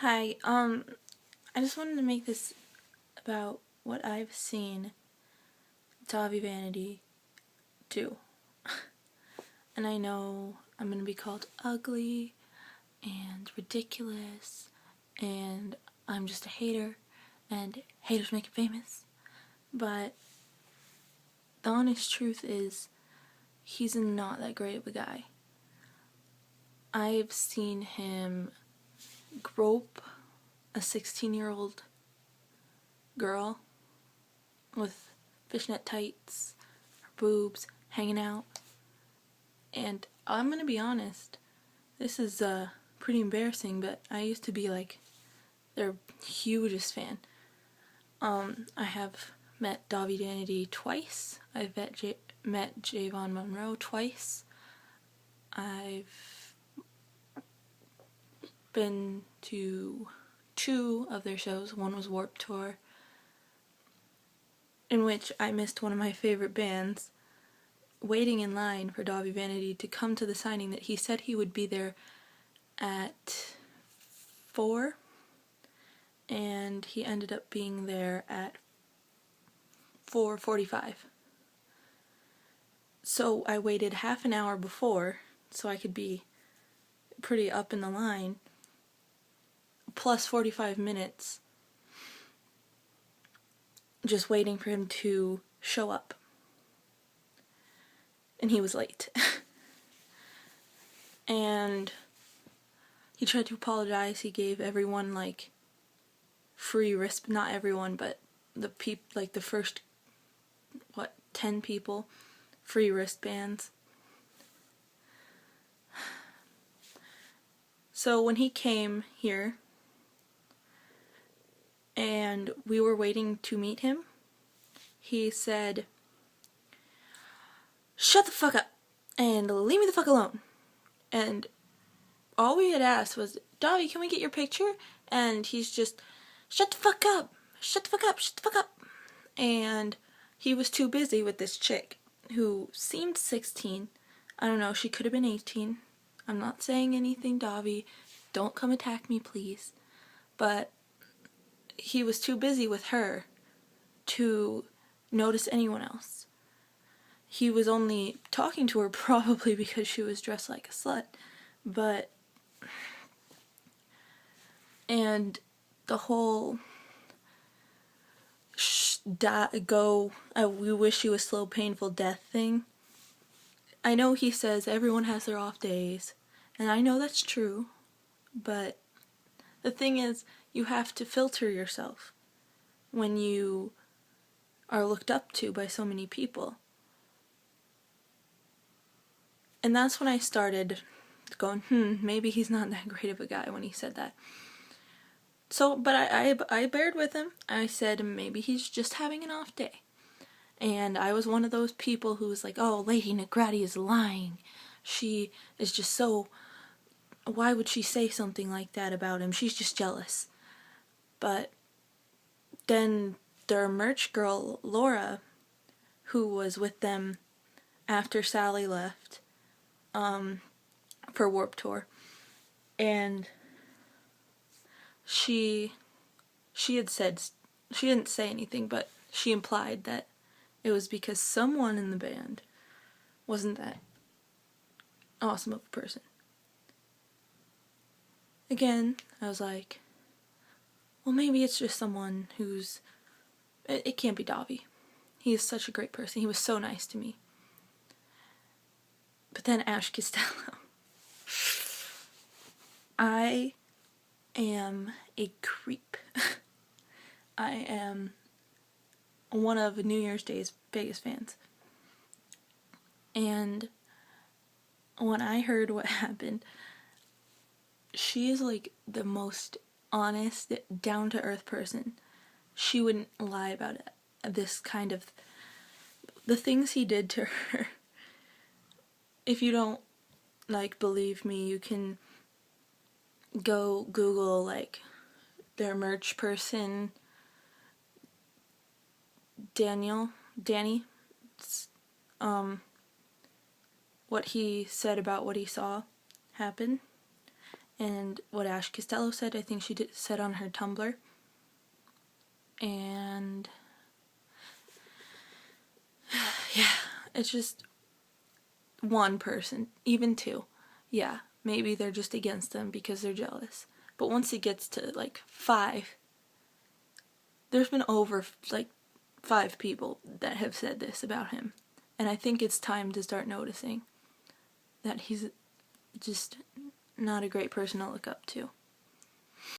Hi, I just wanted to make this about what I've seen Dahvie Vanity do. And I know I'm gonna be called ugly and ridiculous and I'm just a hater and haters make it famous. But the honest truth is he's not that great of a guy. I've seen him grope a 16-year-old girl with fishnet tights, her boobs hanging out, and I'm gonna be honest, this is pretty embarrassing, but I used to be like their hugest fan. I have met Dahvie Vanity twice. I've met Javon Monroe twice. I've been to 2 of their shows. One was Warped Tour, in which I missed one of my favorite bands, waiting in line for Dahvie Vanity to come to the signing that he said he would be there at 4, and he ended up being there at 4:45. So I waited half an hour before so I could be pretty up in the line, plus 45 minutes just waiting for him to show up. And he was late. And he tried to apologize. He gave everyone like free wrist, not everyone, but the the first 10 people, free wristbands. So when he came here and we were waiting to meet him, he said, "Shut the fuck up and leave me the fuck alone." And all we had asked was, "Dahvie, can we get your picture?" And he's just, "Shut the fuck up, shut the fuck up, shut the fuck up." And he was too busy with this chick who seemed 16. I don't know, she could have been 18. I'm not saying anything, Dahvie. Don't come attack me, please. But he was too busy with her to notice anyone else. He was only talking to her probably because she was dressed like a slut. But, and the whole we wish she was slow, painful death thing. I know he says everyone has their off days, and I know that's true, but the thing is, you have to filter yourself when you are looked up to by so many people. And that's when I started going, maybe he's not that great of a guy when he said that. So, but I bared with him. I said maybe he's just having an off day. And I was one of those people who was like, "Oh, Lady Negrati is lying. She is just so, why would she say something like that about him? She's just jealous." But then their merch girl, Laura, who was with them after Sally left for Warped Tour, and she had said, she didn't say anything, but she implied that it was because someone in the band wasn't that awesome of a person. Again, I was like, well, maybe it's just someone who's, it can't be Dahvie. He is such a great person. He was so nice to me. But then Ash Costello. I am a creep. I am one of New Year's Day's biggest fans. And when I heard what happened, she is like the most honest, down-to-earth person. She wouldn't lie about it. This kind of, the things he did to her. If you don't believe me, you can go Google their merch person, Danny, what he said about what he saw happen, and what Ash Costello said, I think she said on her Tumblr. And yeah, it's just one person, even two. Yeah, maybe they're just against them because they're jealous. But once it gets to like 5, there's been over like 5 people that have said this about him. And I think it's time to start noticing that he's just not a great person to look up to.